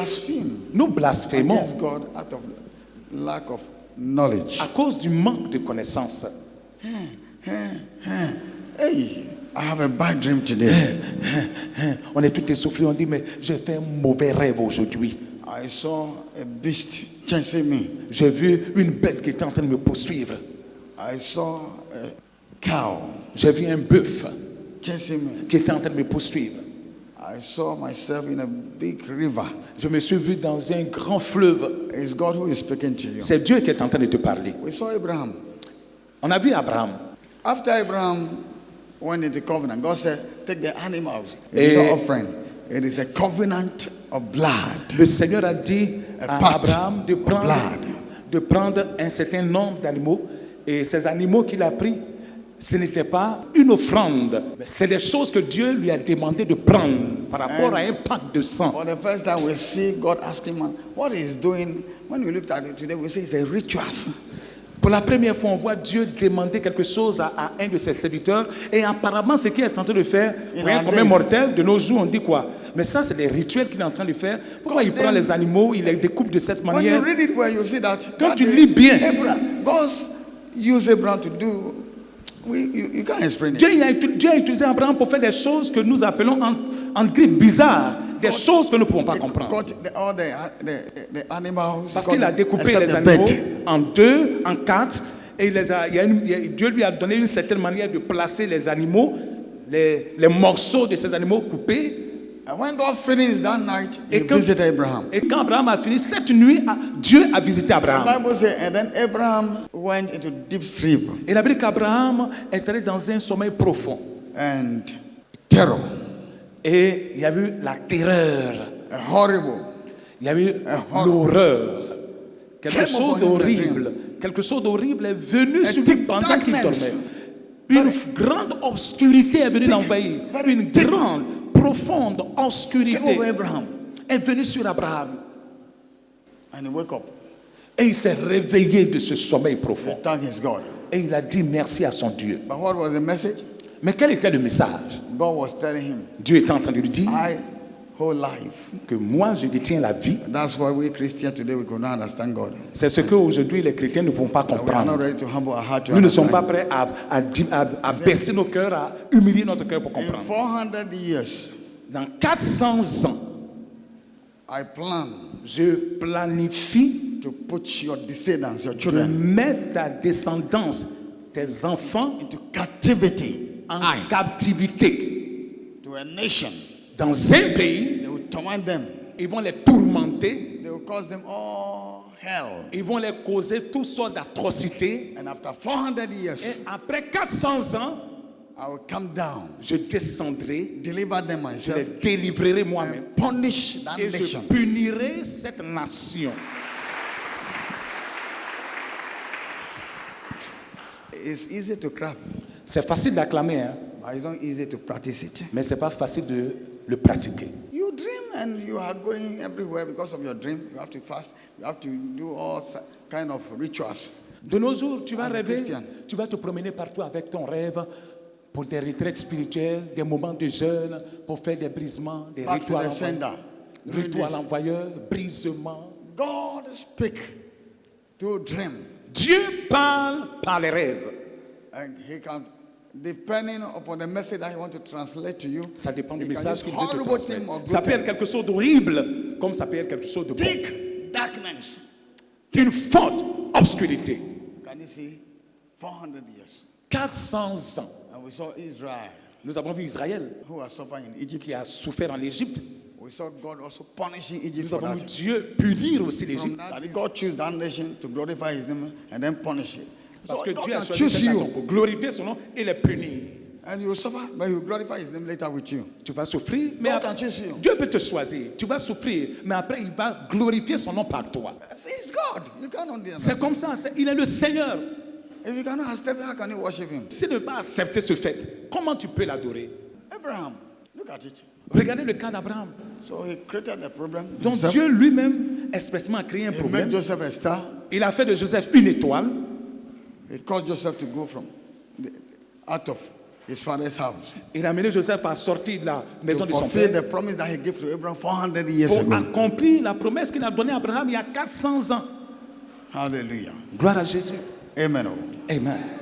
blaspheme Nous blasphémons against God out of lack of knowledge. à cause du manque de connaissances. Hey, I have a bad dream today. On est tout essoufflé, on dit, mais j'ai fait un mauvais rêve aujourd'hui. I saw a beast chasing me. J'ai vu une bête qui était en train de me poursuivre. I saw a cow J'ai vu un bœuf chasing me. qui était en train de me poursuivre. I saw myself in a big river. Je me suis vu dans un grand fleuve. It's God who is speaking to you. C'est Dieu qui est en train de te parler. We saw Abraham. On a vu Abraham. After Abraham went into covenant, God said, take the animals. It Et- is not offering. It is a covenant of blood. Le Seigneur a dit A à pact Abraham de prendre un certain nombre d'animaux. Et ces animaux qu'il a pris, ce n'était pas une offrande. Mais c'est des choses que Dieu lui a demandé de prendre par rapport à un pacte de sang. For the first time, we see God asking man, what he's doing. When we looked at it today, we see it's a rituals. Pour la première fois, on voit Dieu demander quelque chose à un de ses serviteurs. Et apparemment, ce qu'il est en train de faire, rien comme un mortel, de nos jours, on dit quoi? Mais ça, c'est les rituels qu'il est en train de faire. Pourquoi il prend les animaux, il les découpe de cette When you manière? read it well, you see that. Quand that tu day, lis bien. Abraham, God used Abraham to do. You can't explain it. Dieu a utilisé Abraham pour faire des choses que nous appelons en griffes bizarres. Des choses que nous ne pouvons pas He comprendre. got all the animals. Parce got qu'il a them, découpé except les the animaux bed. en deux, en quatre. Et Dieu lui a donné une certaine manière de placer les animaux, les morceaux de ces animaux coupés. And when God finished that night, he Et quand, visited Abraham. et quand Abraham a fini cette nuit, Dieu a visité The Abraham. Bible says, and then Abraham went into deep sleep Et la Bible dit qu'Abraham est allé dans un sommeil profond. and terror, Et il y a eu la terreur, horrible. il y a eu horror. l'horreur. Quelque Came chose upon him in a d'horrible. Quelque chose d'horrible est venu sur lui thick pendant qu'il darkness. dormait. Une grande obscurité est venue l'envahir. very Une thick. grande, profonde Came obscurité over Abraham, est venue sur Abraham. and he woke up. Et il s'est réveillé de ce sommeil He profond. thanked his God. Et il a dit merci à son Dieu. But what was the message? Mais quel était le message? God was telling him, Dieu était en train de lui dire I hold life. que moi je détiens la vie. That's why we Christians today we could not understand God. C'est ce qu'aujourd'hui les chrétiens ne pourront pas We are not comprendre. ready to humble our heart to Nous ne sommes pas understand. prêts à baisser nos cœurs, à humilier notre cœur pour In comprendre. 400 years, Dans 400 ans, I plan je planifie to put your descendants, your de children, mettre ta descendance, tes enfants, into captivity en captivité to a nation. dans un pays. They will torment them. Ils vont les tourmenter, They will cause them all hell. ils vont les causer toutes sortes d'atrocités. And after 400 Et years, après 400 ans, I will come down, je descendrai, deliver them je myself, les délivrerai moi-même and punish that et je nation. punirai cette nation. It's easy to clap, C'est facile d'acclamer, hein, but it's not easy to practice it. mais c'est pas facile de le pratiquer. You dream and you are going everywhere because of your dream. You have to fast. You have to do all kind of rituals. De nos jours, tu vas As a rêver, Christian. tu vas te promener partout avec ton rêve pour des retraites spirituelles, des moments de jeûne, pour faire des brisements, des Back to rituels the sender. Doing rituels this. envoyeurs, brisements. God speak through dream, Dieu parle par les rêves. and He can, depending upon the message that He want to translate to you. Ça dépend du He can message use qu'il veut te horrible transmettre. thing or good Ça peut être things. quelque chose d'horrible, comme ça peut être quelque chose de bon. Thick darkness. Une forte obscurité. Can you see? 400 years. 400 ans. And we saw Israel, Nous avons vu Israël who was suffering in Egypt. qui a souffert en Égypte. We saw God also punishing Egypt Nous for avons vu that. Dieu punir aussi From l'Égypte. that, God choose that nation to glorify His name and then punish it. Parce So que God Dieu a can choisi choose cette nation you, pour glorifier son nom et les punir. and you will suffer, but He will glorify His name later with you. Tu vas souffrir, mais God après, can choose you. Dieu peut te choisir. Tu vas souffrir, mais après il va glorifier son nom par toi. It's God. You cannot understand. C'est comme ça, il est le Seigneur. If you cannot accept it, how can you worship Him? Si tu ne veux pas accepter ce fait, comment tu peux l'adorer? Abraham, look at it. Regardez le cas d'Abraham. So he created the problem. Donc himself. Dieu lui-même expressement a créé un He made problème. Joseph a star. Il a fait de Joseph une étoile. He caused Joseph to go from out of his father's house Il a amené Joseph à sortir de la maison to de son fulfill père the promise that he gave to Abraham 400 years pour ago. accomplir la promesse qu'il a donnée à Abraham il y a 400 ans. Hallelujah. Gloire à Jésus. Amen. Amen.